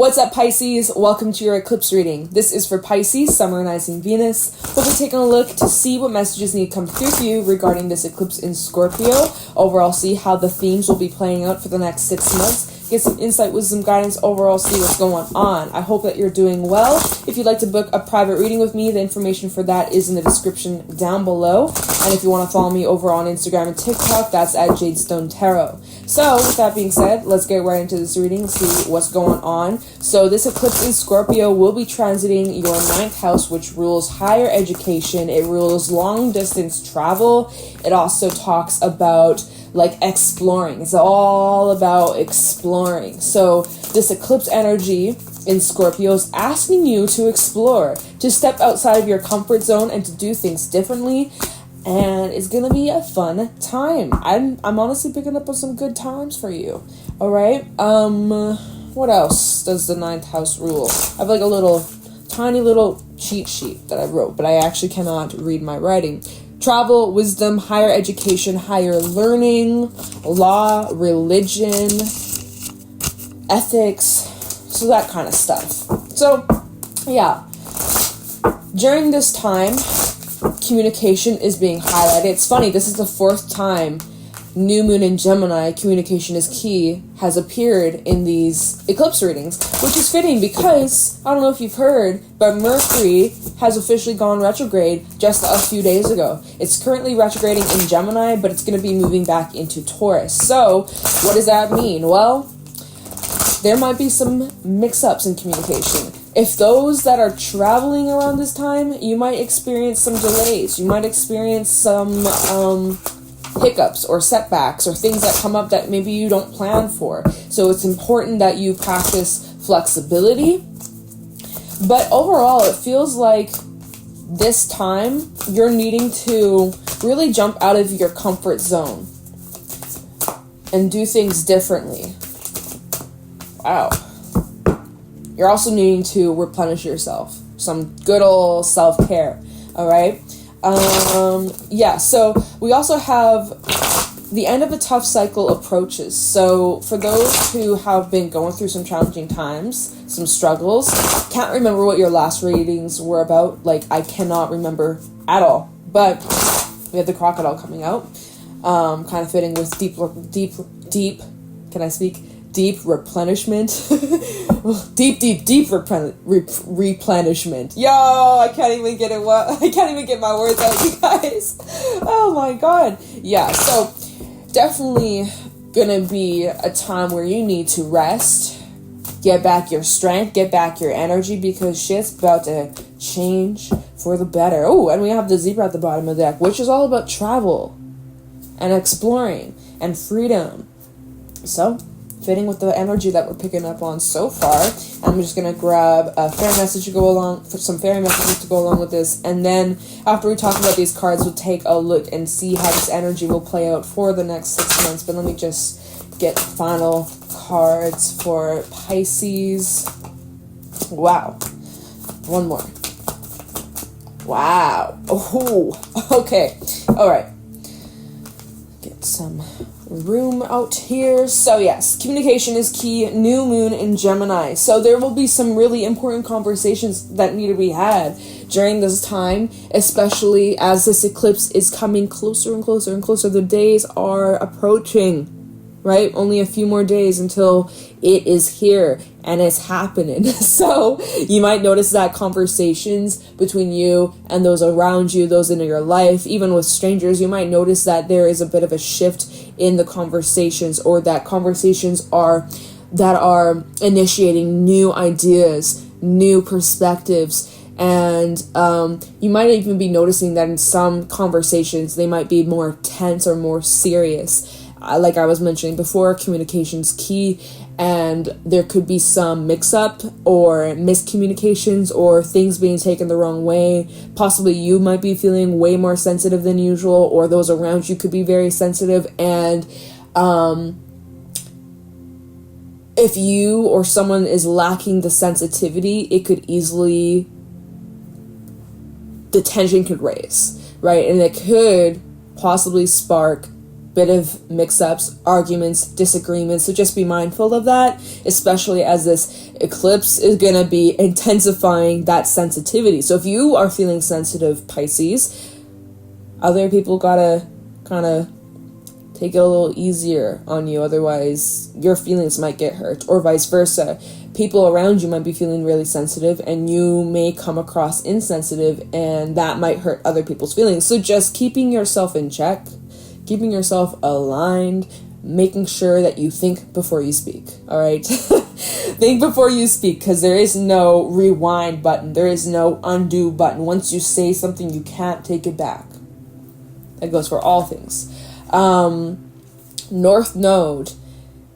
What's up, Pisces? Welcome to your eclipse reading. This is for Pisces, Sun, Rising, Venus. We'll be taking a look to see what messages need to come through for you regarding this eclipse in Scorpio. Overall, see how the themes will be playing out for the next 6 months. Get some insight, wisdom, guidance, overall see what's going on. I hope that you're doing well. If you'd like to book a private reading with me, the information for that is in the description down below. And if you want to follow me over on Instagram and TikTok, that's at Jadestone Tarot. So, with that being said, let's get right into this reading and see what's going on. So, this eclipse in Scorpio will be transiting your 9th house, which rules higher education. It rules long-distance travel. It also talks about like exploring. It's all about exploring. So this eclipse energy in Scorpio is asking you to explore, to step outside of your comfort zone and to do things differently. And it's gonna be a fun time. I'm honestly picking up on some good times for you. All right. What else does the 9th house rule? I have like a little tiny little cheat sheet that I wrote, but I actually cannot read my writing. Travel, wisdom, higher education, higher learning, law, religion, ethics, so that kind of stuff. So, yeah. During this time, communication is being highlighted. It's funny, this is the 4th time New Moon in Gemini, communication is key, has appeared in these eclipse readings, which is fitting because, I don't know if you've heard, but Mercury has officially gone retrograde just a few days ago. It's currently retrograding in Gemini, but it's going to be moving back into Taurus. So, what does that mean? Well, there might be some mix-ups in communication. If those that are traveling around this time, you might experience some delays. You might experience some hiccups or setbacks or things that come up that maybe you don't plan for. So it's important that you practice flexibility. But overall, it feels like this time you're needing to really jump out of your comfort zone and do things differently. Wow. You're also needing to replenish yourself. Some good old self-care. All right. Yeah, so we also have the end of a tough cycle approaches. So for those who have been going through some challenging times, some struggles, can't remember what your last readings were about. Like, I cannot remember at all. But we have the crocodile coming out. Kind of fitting with deep, can I speak? Deep replenishment. deep replenishment. Yo, I can't even get it. I can't even get my words out, you guys. Oh my god. Yeah, so definitely gonna be a time where you need to rest, get back your strength, get back your energy, because shit's about to change for the better. Oh, and we have the zebra at the bottom of the deck, which is all about travel and exploring and freedom. So fitting with the energy that we're picking up on so far. I'm just gonna grab a fairy message to go along, some fairy messages to go along with this, and then after we talk about these cards, we'll take a look and see how this energy will play out for the next 6 months. But let me just get final cards for Pisces. Wow. One more. Wow. Oh, okay. All right. Get some room out here. So yes, communication is key. New moon in Gemini. So there will be some really important conversations that need to be had during this time, especially as this eclipse is coming closer and closer and closer. The days are approaching, right? Only a few more days until it is here and it's happening. So you might notice that conversations between you and those around you, those in your life, even with strangers, you might notice that there is a bit of a shift in the conversations, or that conversations are initiating new ideas, new perspectives. And you might even be noticing that in some conversations, they might be more tense or more serious. Like I was mentioning before, communication's key, and there could be some mix-up or miscommunications or things being taken the wrong way. Possibly you might be feeling way more sensitive than usual, or those around you could be very sensitive, and if you or someone is lacking the sensitivity, it could easily, the tension could raise, right? And it could possibly spark bit of mix-ups, arguments, disagreements. So just be mindful of that, especially as this eclipse is going to be intensifying that sensitivity. So if you are feeling sensitive, Pisces, other people gotta kind of take it a little easier on you. Otherwise, your feelings might get hurt, or vice versa. People around you might be feeling really sensitive and you may come across insensitive, and that might hurt other people's feelings. So just keeping yourself in check, keeping yourself aligned, making sure that you think before you speak, all right? Think before you speak, because there is no rewind button. There is no undo button. Once you say something, you can't take it back. That goes for all things. North Node,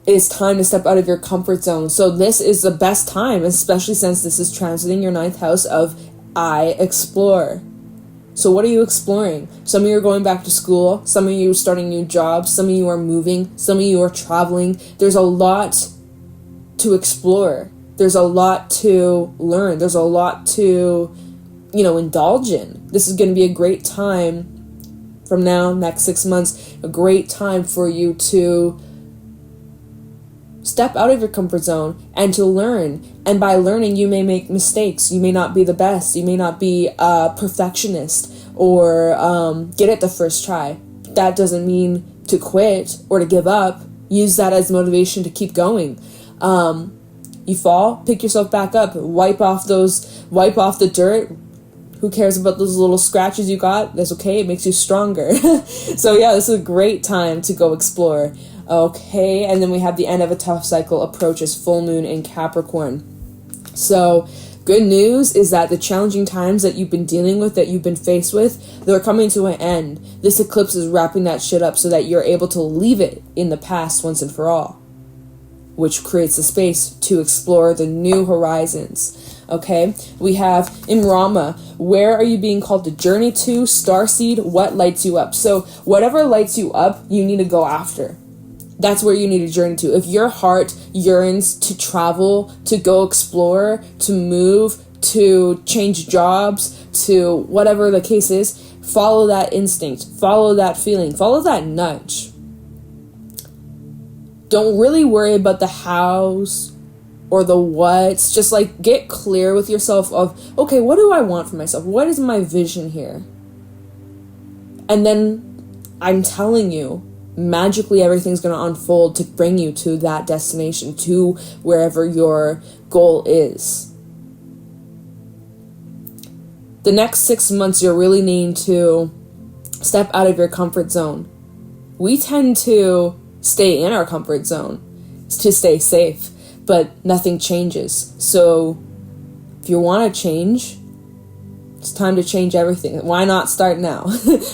it is time to step out of your comfort zone. So this is the best time, especially since this is transiting your 9th house of I explore. So what are you exploring? Some of you are going back to school. Some of you are starting new jobs. Some of you are moving. Some of you are traveling. There's a lot to explore. There's a lot to learn. There's a lot to, indulge in. This is going to be a great time from now, next 6 months, a great time for you to step out of your comfort zone and to learn. And by learning, you may make mistakes. You may not be the best. You may not be a perfectionist or get it the first try. That doesn't mean to quit or to give up. Use that as motivation to keep going. You fall, pick yourself back up, wipe off the dirt. Who cares about those little scratches you got? That's okay. It makes you stronger. So yeah, this is a great time to go explore. Okay, and then we have the end of a tough cycle approaches, full moon in Capricorn. So good news is that the challenging times that you've been dealing with, that you've been faced with, they're coming to an end. This eclipse is wrapping that shit up so that you're able to leave it in the past once and for all, which creates the space to explore the new horizons. Okay, we have Imrama. Where are you being called to journey to? Starseed, what lights you up? So whatever lights you up, you need to go after. That's where you need to journey to. If your heart yearns to travel, to go explore, to move, to change jobs, to whatever the case is, follow that instinct, follow that feeling, follow that nudge. Don't really worry about the hows or the what's. Just get clear with yourself of, okay, what do I want for myself? What is my vision here? And then I'm telling you, magically everything's going to unfold to bring you to that destination, to wherever your goal is. The next 6 months, you're really needing to step out of your comfort zone. We tend to stay in our comfort zone to stay safe, but nothing changes. So if you want to change, it's time to change everything. Why not start now?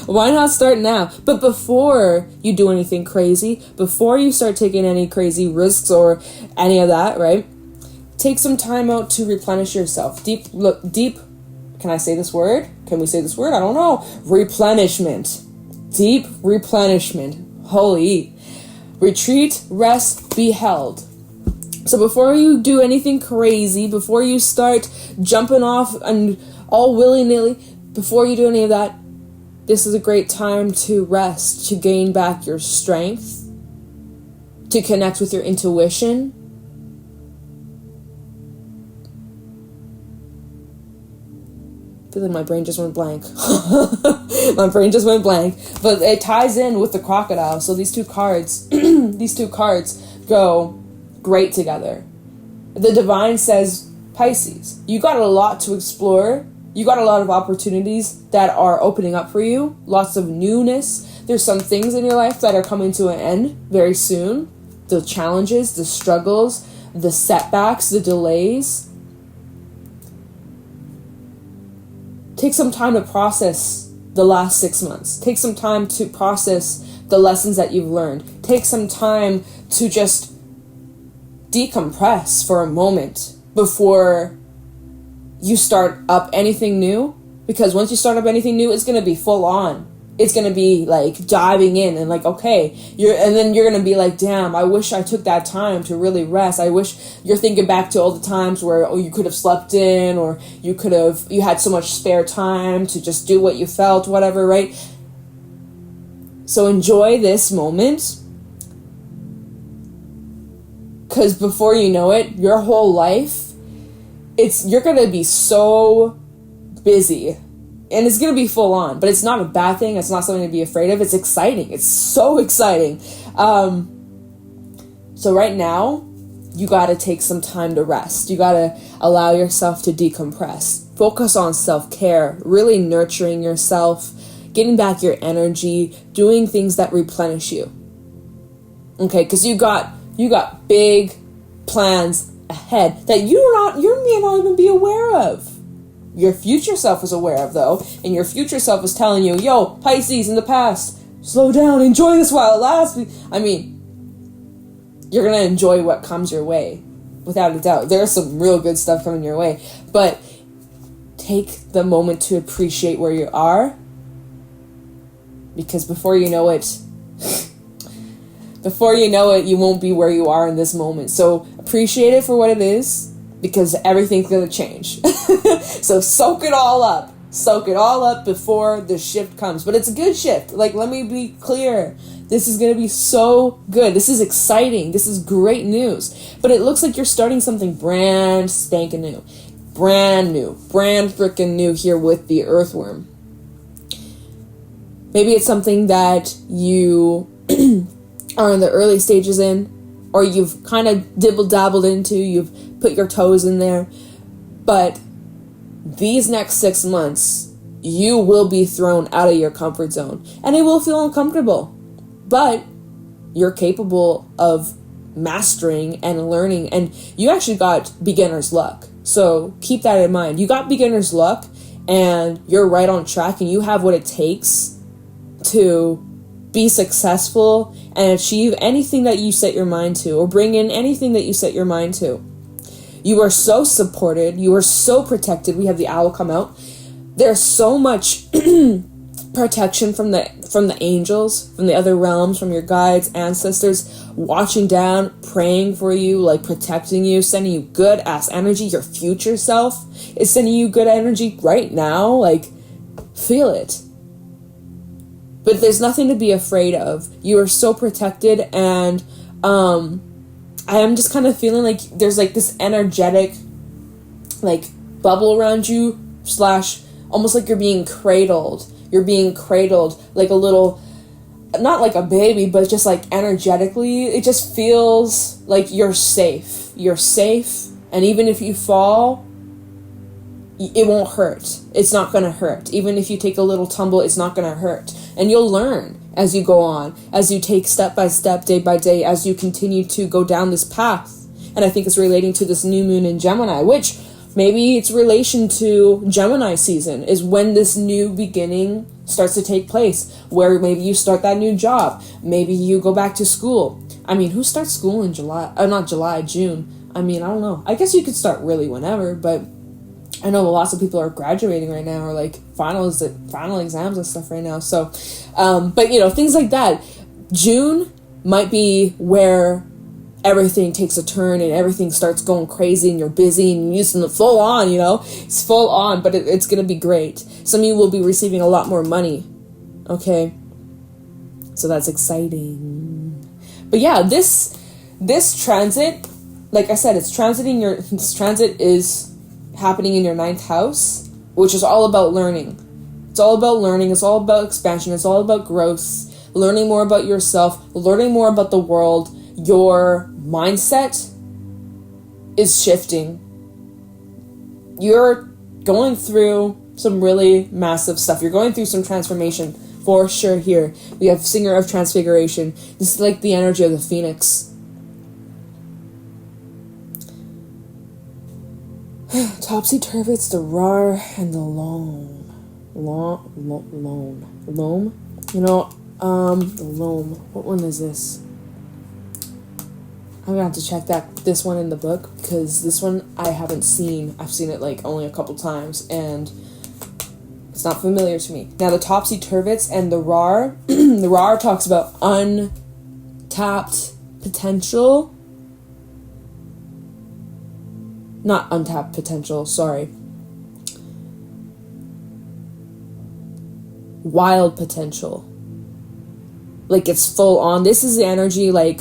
Why not start now? But before you do anything crazy, before you start taking any crazy risks or any of that, right? Take some time out to replenish yourself. Deep. Can I say this word? Can we say this word? I don't know. Replenishment. Deep replenishment. Holy. Retreat, rest, be held. So before you do anything crazy, before you start jumping off and all willy-nilly, before you do any of that, this is a great time to rest, to gain back your strength, to connect with your intuition. I feel like my brain just went blank. My brain just went blank. But it ties in with the crocodile. So these two cards, go great together. The divine says, Pisces, you got a lot to explore. You got a lot of opportunities that are opening up for you. Lots of newness. There's some things in your life that are coming to an end very soon. The challenges, the struggles, the setbacks, the delays. Take some time to process the last 6 months. Take some time to process the lessons that you've learned. Take some time to just decompress for a moment before you start up anything new, because once you start up anything new, it's going to be full on. It's going to be diving in and and then you're going to be like, damn, I wish I took that time to really rest. I wish you're thinking back to all the times where you could have slept in, or you had so much spare time to just do what you felt, whatever, right? So enjoy this moment, because before you know it, your whole life, you're going to be so busy, and it's going to be full on, but it's not a bad thing. It's not something to be afraid of. It's exciting. It's so exciting. So right now, you got to take some time to rest. You got to allow yourself to decompress. Focus on self-care, really nurturing yourself, getting back your energy, doing things that replenish you. Okay, because you got big plans ahead that you may not even be aware of. Your future self is aware of, though, and your future self is telling you, yo, Pisces in the past, slow down, enjoy this while it lasts. I mean, you're going to enjoy what comes your way, without a doubt. There's some real good stuff coming your way, but take the moment to appreciate where you are, because before you know it, you won't be where you are in this moment. So appreciate it for what it is, because everything's going to change. So soak it all up. Soak it all up before the shift comes. But it's a good shift. Like, let me be clear. This is going to be so good. This is exciting. This is great news. But it looks like you're starting something brand spanking new. Brand new. Brand freaking new here with the earthworm. Maybe it's something that you are in the early stages in, or you've kind of dibble-dabbled into, you've put your toes in there. But these next 6 months, you will be thrown out of your comfort zone, and it will feel uncomfortable, but you're capable of mastering and learning, and you actually got beginner's luck. So keep that in mind. You got beginner's luck, and you're right on track, and you have what it takes to be successful and achieve anything that you set your mind to, or bring in anything that you set your mind to. You are so supported. You are so protected. We have the owl come out. There's so much protection from the angels, from the other realms, from your guides, ancestors, watching down, praying for you, like protecting you, sending you good ass energy. Your future self is sending you good energy right now. Like, feel it. But there's nothing to be afraid of. You are so protected, and I am just kind of feeling like there's like this energetic like bubble around you, / almost like you're being cradled. You're being cradled like a little, not like a baby, but just like energetically. It just feels like you're safe. You're safe, and even if you fall, it won't hurt. It's not going to hurt. Even if you take a little tumble, it's not going to hurt. And you'll learn as you go on, as you take step by step, day by day, as you continue to go down this path. And I think it's relating to this new moon in Gemini, which maybe it's relation to Gemini season, is when this new beginning starts to take place, where maybe you start that new job. Maybe you go back to school. I mean, who starts school in June? I mean, I don't know. I guess you could start really whenever, but I know lots of people are graduating right now, or like final exams and stuff right now. So, but things like that. June might be where everything takes a turn and everything starts going crazy, and you're busy and you're using the full on, it's full on, but it's going to be great. Some of you will be receiving a lot more money. Okay. So that's exciting. But yeah, this transit, like I said, this transit is happening in your 9th house, which is all about learning. It's all about learning. It's all about expansion. It's all about growth, learning more about yourself, learning more about the world. Your mindset is shifting. You're going through some really massive stuff. You're going through some transformation for sure here. We have Singer of Transfiguration. This is like the energy of the phoenix. Topsy-turvy, the rar, and the loam. Loam. The loam. What one is this? I'm gonna have to check this one in the book, because this one I haven't seen. I've seen it like only a couple times, and it's not familiar to me. Now the topsy-turvy and the rar, the rar talks about untapped potential. Not untapped potential, sorry. Wild potential. like it's full on. This is the energy, like,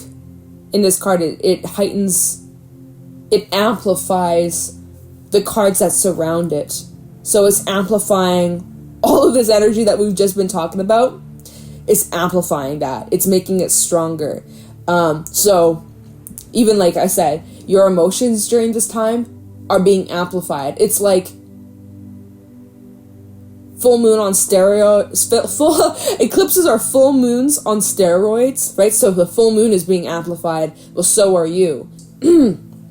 in this card, it heightens, it amplifies the cards that surround it. So it's amplifying all of this energy that we've just been talking about. It's amplifying that. It's making it stronger. So even like I said, your emotions during this time are being amplified. It's like full moon on full eclipses are full moons on steroids, right? So the full moon is being amplified. Well, so are you.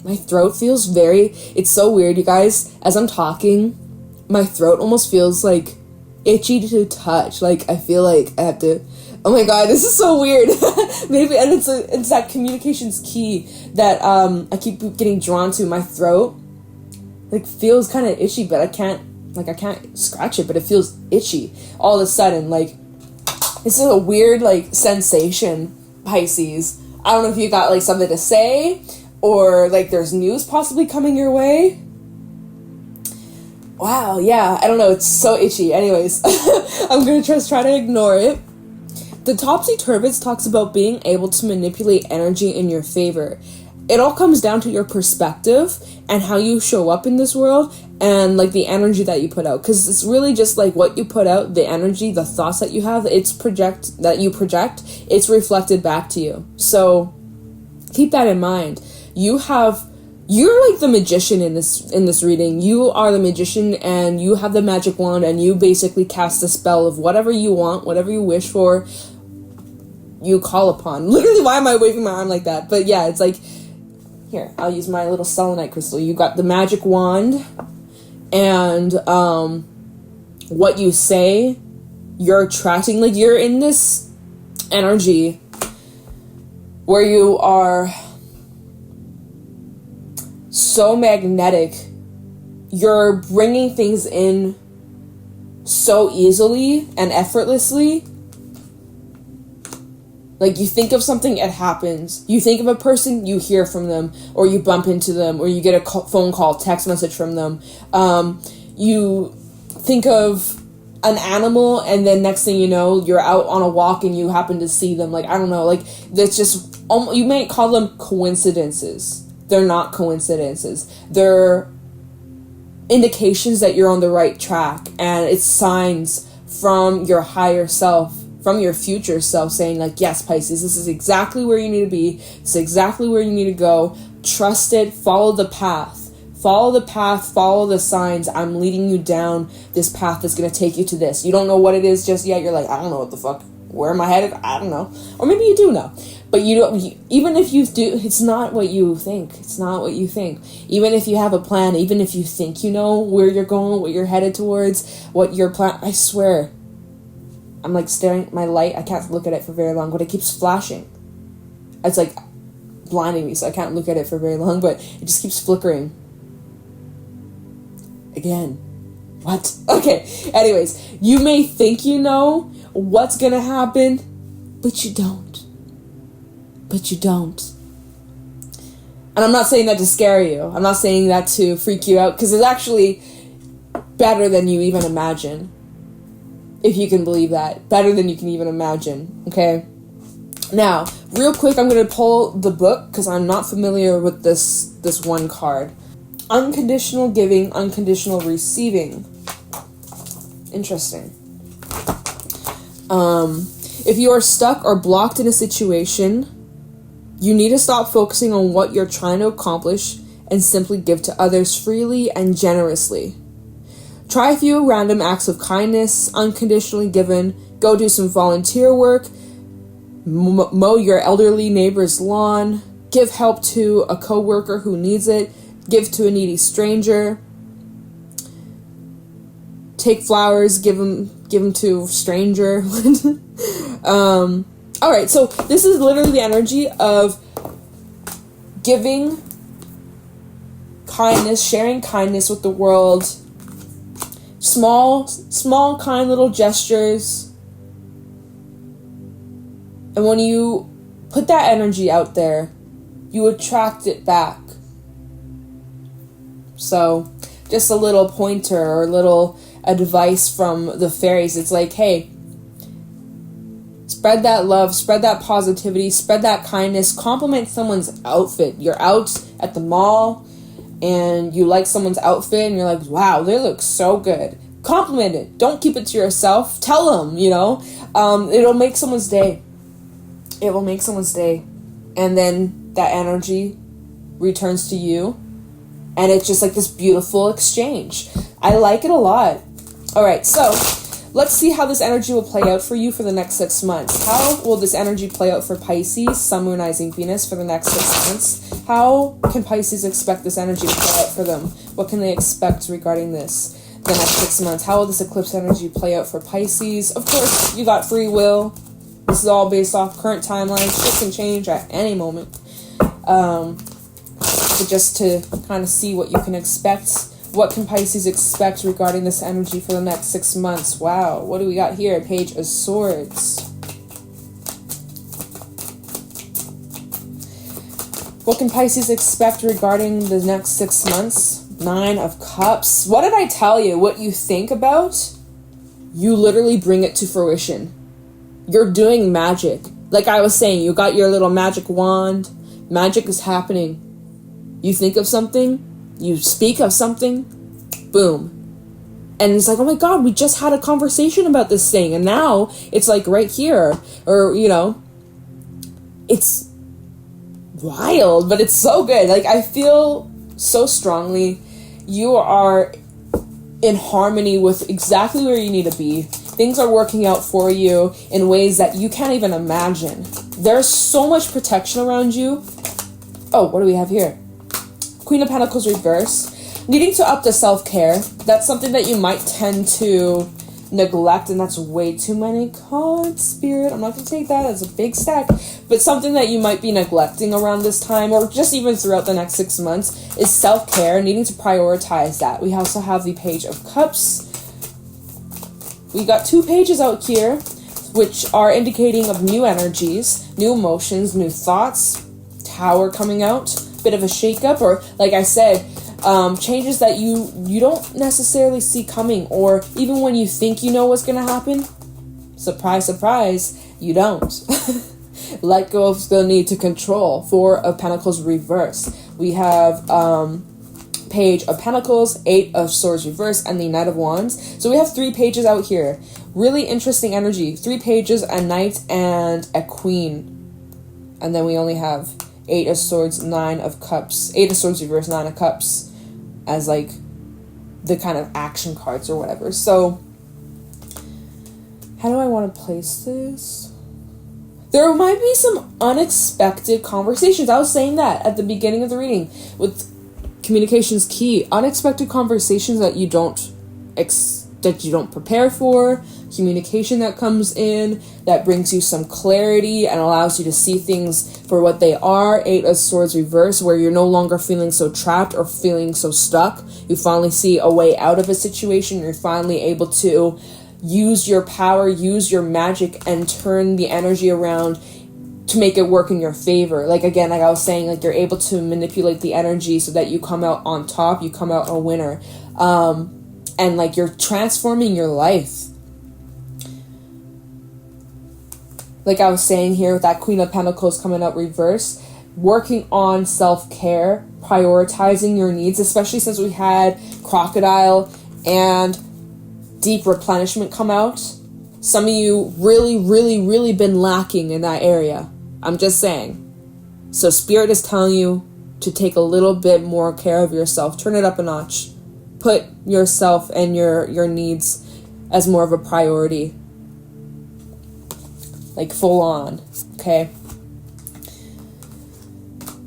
My throat feels it's so weird, you guys. As I'm talking, my throat almost feels like itchy to touch. Like I feel like I have to, oh my god, this is so weird. Maybe, and it's that communications key that I keep getting drawn to. My throat like feels kind of itchy, but I can't scratch it, but it feels itchy all of a sudden. Like, this is a weird like sensation, Pisces. I don't know if you got like something to say, or like there's news possibly coming your way. Wow, yeah, I don't know, it's so itchy. Anyways, I'm gonna try to ignore it. The Topsy-Turvets talks about being able to manipulate energy in your favor. It all comes down to your perspective and how you show up in this world, and like the energy that you put out, because it's really just like what you put out, the energy, the thoughts that you have, it's reflected back to you. So keep that in mind. You're like the magician in this reading. You are the magician, and you have the magic wand, and you basically cast a spell of whatever you want, whatever you wish for, you call upon. Literally, why am I waving my arm like that? But yeah, it's like, here, I'll use my little selenite crystal. You got the magic wand, and what you say, you're attracting. Like, you're in this energy where you are so magnetic. You're bringing things in so easily and effortlessly. Like, you think of something, it happens. You think of a person, you hear from them, or you bump into them, or you get a phone call, text message from them. You think of an animal, and then next thing you know, you're out on a walk and you happen to see them. Like, I don't know, like, that's just, you might call them coincidences. They're not coincidences. They're indications that you're on the right track, and it's signs from your higher self, from your future self, saying like, yes, Pisces, this is exactly where you need to be. It's exactly where you need to go. Trust it. Follow the path. Follow the path. Follow the signs. I'm leading you down this path that's going to take you to this. You don't know what it is just yet. You're like, I don't know what the fuck. Where am I headed? I don't know. Or maybe you do know. But you don't, even if you do, it's not what you think. It's not what you think. Even if you have a plan, even if you think you know where you're going, what you're headed towards, what your plan, I swear, I'm like staring at my light. I can't look at it for very long, but it keeps flashing. It's like blinding me, so I can't look at it for very long, but it just keeps flickering. Again. What? Okay. Anyways, you may think you know what's gonna happen, but you don't. But you don't. And I'm not saying that to scare you. I'm not saying that to freak you out, because it's actually better than you even imagine. If you can believe that. Better than you can even imagine. Okay? Now, real quick, I'm going to pull the book, because I'm not familiar with this one card. Unconditional giving, unconditional receiving. Interesting. If you are stuck or blocked in a situation, you need to stop focusing on what you're trying to accomplish and simply give to others freely and generously. Try a few random acts of kindness, unconditionally given. Go do some volunteer work. Mow your elderly neighbor's lawn. Give help to a coworker who needs it. Give to a needy stranger. Take flowers, give them to a stranger. All right, so this is literally the energy of giving kindness, sharing kindness with the world. Small, kind little gestures. And when you put that energy out there, you attract it back. So, just a little pointer or little advice from the fairies. It's like, hey, Spread that love, spread that positivity, spread that kindness, compliment someone's outfit. You're out at the mall and you like someone's outfit and you're like, wow, they look so good. Compliment it. Don't keep it to yourself. Tell them, it'll make someone's day. It will make someone's day. And then that energy returns to you. And it's just like this beautiful exchange. I like it a lot. All right, so let's see how this energy will play out for you for the next 6 months. How will this energy play out for Pisces, Sun, Moon, Rising, Venus for the next 6 months? How can Pisces expect this energy to play out for them? What can they expect regarding this the next 6 months? How will this eclipse energy play out for Pisces? Of course, you got free will. This is all based off current timeline. Shit can change at any moment. But just to kind of see what you can expect. What can Pisces expect regarding this energy for the next 6 months? Wow, what do we got here? Page of Swords. What can Pisces expect regarding the next 6 months? 9 of Cups. What did I tell you? What you think about, you literally bring it to fruition. You're doing magic. Like I was saying, you got your little magic wand. Magic is happening. You think of something, you speak of something, boom. And it's like, oh my God, we just had a conversation about this thing. And now it's like right here. Or, it's wild, but it's so good. Like I feel so strongly you are in harmony with exactly where you need to be. Things are working out for you in ways that you can't even imagine. There's so much protection around you. Oh, what do we have here? Queen of Pentacles reverse. Needing to up the self-care. That's something that you might tend to neglect, and that's way too many cards, Spirit. I'm not going to take that as a big stack. But something that you might be neglecting around this time, or just even throughout the next 6 months, is self-care. Needing to prioritize that. We also have the Page of Cups. We got 2 pages out here, which are indicating of new energies, new emotions, new thoughts. Tower coming out. Bit of a shakeup, or like I said, changes that you don't necessarily see coming, or even when you think you know what's going to happen, surprise, surprise, you don't. Let go of the need to control. 4 of Pentacles reverse. We have Page of Pentacles, 8 of Swords reverse, and the Knight of Wands. So we have 3 pages out here. Really interesting energy. 3 pages, a Knight and a Queen. And then we only have 8 of Swords, 9 of Cups. 8 of Swords reverse, 9 of Cups as like the kind of action cards or whatever. So how do I want to place this? There might be some unexpected conversations. I was saying that at the beginning of the reading with communication's key. Unexpected conversations that you don't prepare for. Communication that comes in that brings you some clarity and allows you to see things for what they are. 8 of Swords reverse, where you're no longer feeling so trapped or feeling so stuck. You finally see a way out of a situation. You're finally able to use your power, use your magic, and turn the energy around to make it work in your favor. Like again, like I was saying, like you're able to manipulate the energy so that you come out on top, you come out a winner. And like you're transforming your life. Like I was saying here with that Queen of Pentacles coming out reverse, working on self-care, prioritizing your needs, especially since we had Crocodile and Deep Replenishment come out. Some of you really been lacking in that area. I'm just saying. So Spirit is telling you to take a little bit more care of yourself. Turn it up a notch. Put yourself and your needs as more of a priority. Like full on, okay?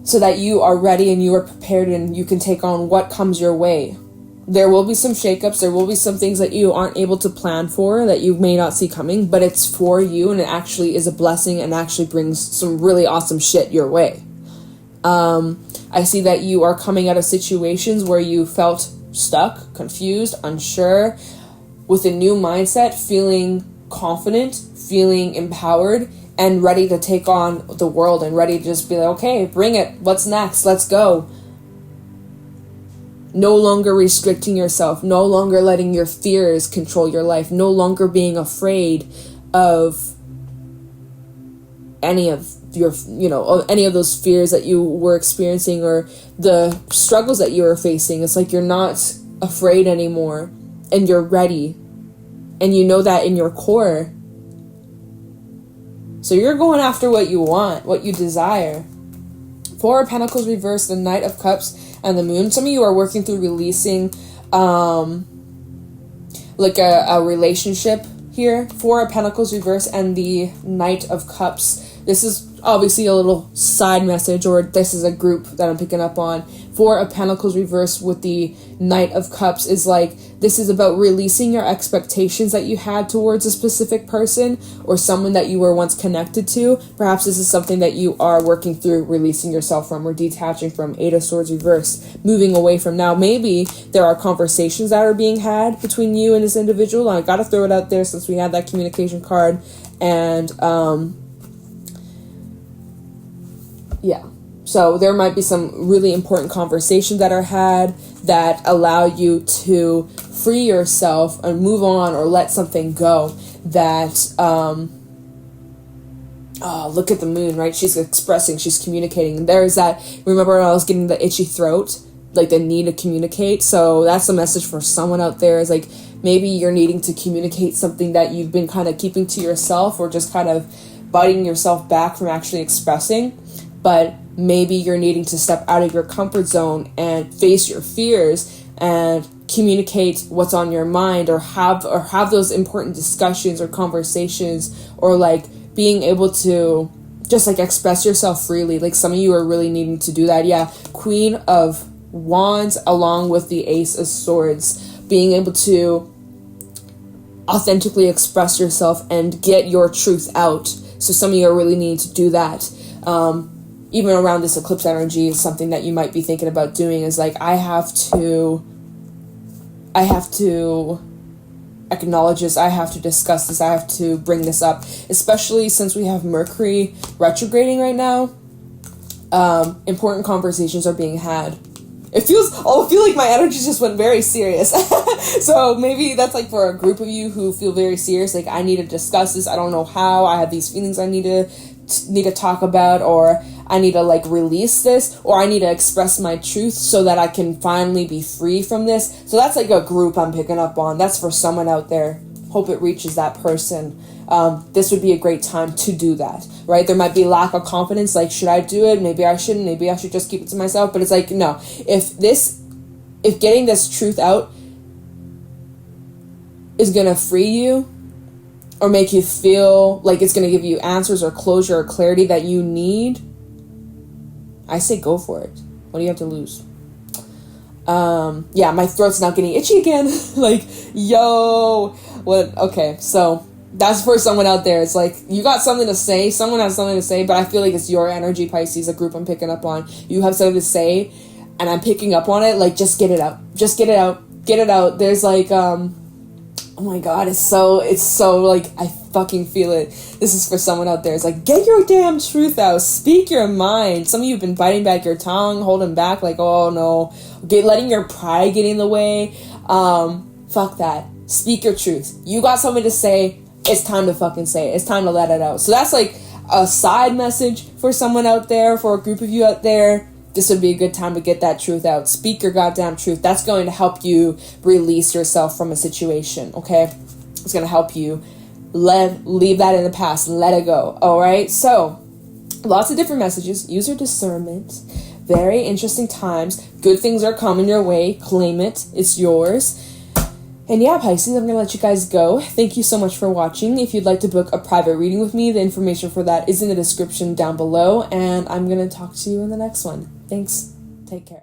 So that you are ready and you are prepared and you can take on what comes your way. There will be some shakeups. There will be some things that you aren't able to plan for, that you may not see coming, but it's for you and it actually is a blessing and actually brings some really awesome shit your way. I see that you are coming out of situations where you felt stuck, confused, unsure, with a new mindset, feeling confident, feeling empowered, and ready to take on the world and ready to just be like, okay, bring it. What's next? Let's go. No longer restricting yourself, no longer letting your fears control your life, no longer being afraid of any of your, any of those fears that you were experiencing or the struggles that you were facing. It's like you're not afraid anymore, and you're ready, and you know that in your core. So you're going after what you want, what you desire. Four of Pentacles reversed, the Knight of Cups, and the Moon. Some of you are working through releasing like a relationship here. Four of Pentacles reversed and the Knight of Cups. This is obviously a little side message, or this is a group that I'm picking up on. Four of Pentacles reversed with the Knight of Cups is like, this is about releasing your expectations that you had towards a specific person or someone that you were once connected to. Perhaps this is something that you are working through releasing yourself from or detaching from. Eight of Swords reversed, moving away from. Now, maybe there are conversations that are being had between you and this individual. I gotta throw it out there since we had that communication card. And, yeah. So there might be some really important conversations that are had that allow you to free yourself and move on or let something go. That, look at the Moon, right? She's expressing, she's communicating. There's that, remember when I was getting the itchy throat? Like the need to communicate. So that's a message for someone out there, is like, maybe you're needing to communicate something that you've been kind of keeping to yourself, or just kind of biting yourself back from actually expressing. But maybe you're needing to step out of your comfort zone and face your fears and communicate what's on your mind, or have those important discussions or conversations, or like being able to just like express yourself freely. Like some of you are really needing to do that. Yeah, Queen of Wands along with the Ace of Swords, being able to authentically express yourself and get your truth out. So some of you are really needing to do that. Even around this eclipse energy is something that you might be thinking about doing, is like, I have to acknowledge this, I have to discuss this, I have to bring this up, especially since we have Mercury retrograding right now. Important conversations are being had. I feel like my energy just went very serious. So maybe that's like for a group of you who feel very serious, like, I need to discuss this, I don't know how, I have these feelings I need to talk about, or I need to like release this, or I need to express my truth so that I can finally be free from this. So that's like a group I'm picking up on. That's for someone out there. Hope it reaches that person. This would be a great time to do that, right? There might be lack of confidence, like, should I do it? Maybe I shouldn't. Maybe I should just keep it to myself. But it's like, no, if getting this truth out is gonna free you, or make you feel like it's going to give you answers or closure or clarity that you need, I say go for it. What do you have to lose? Yeah, my throat's not getting itchy again. Like, yo, what? Okay, so that's for someone out there. It's like, you got something to say. Someone has something to say, but I feel like it's your energy, Pisces, a group I'm picking up on. You have something to say, and I'm picking up on it. Like, just get it out. Just get it out. Get it out. There's like, oh my god, it's so like, I fucking feel it. This is for someone out there. It's like, get your damn truth out. Speak your mind. Some of you have been biting back your tongue, holding back, like, oh no, letting your pride get in the way. Fuck that. Speak your truth. You got something to say. It's time to fucking say it. It's time to let it out. So that's like a side message for someone out there, for a group of you out there. This would be a good time to get that truth out. Speak your goddamn truth. That's going to help you release yourself from a situation, okay? It's going to help you leave that in the past. Let it go, all right? So, lots of different messages. Use your discernment. Very interesting times. Good things are coming your way. Claim it. It's yours. And yeah, Pisces, I'm going to let you guys go. Thank you so much for watching. If you'd like to book a private reading with me, the information for that is in the description down below. And I'm going to talk to you in the next one. Thanks. Take care.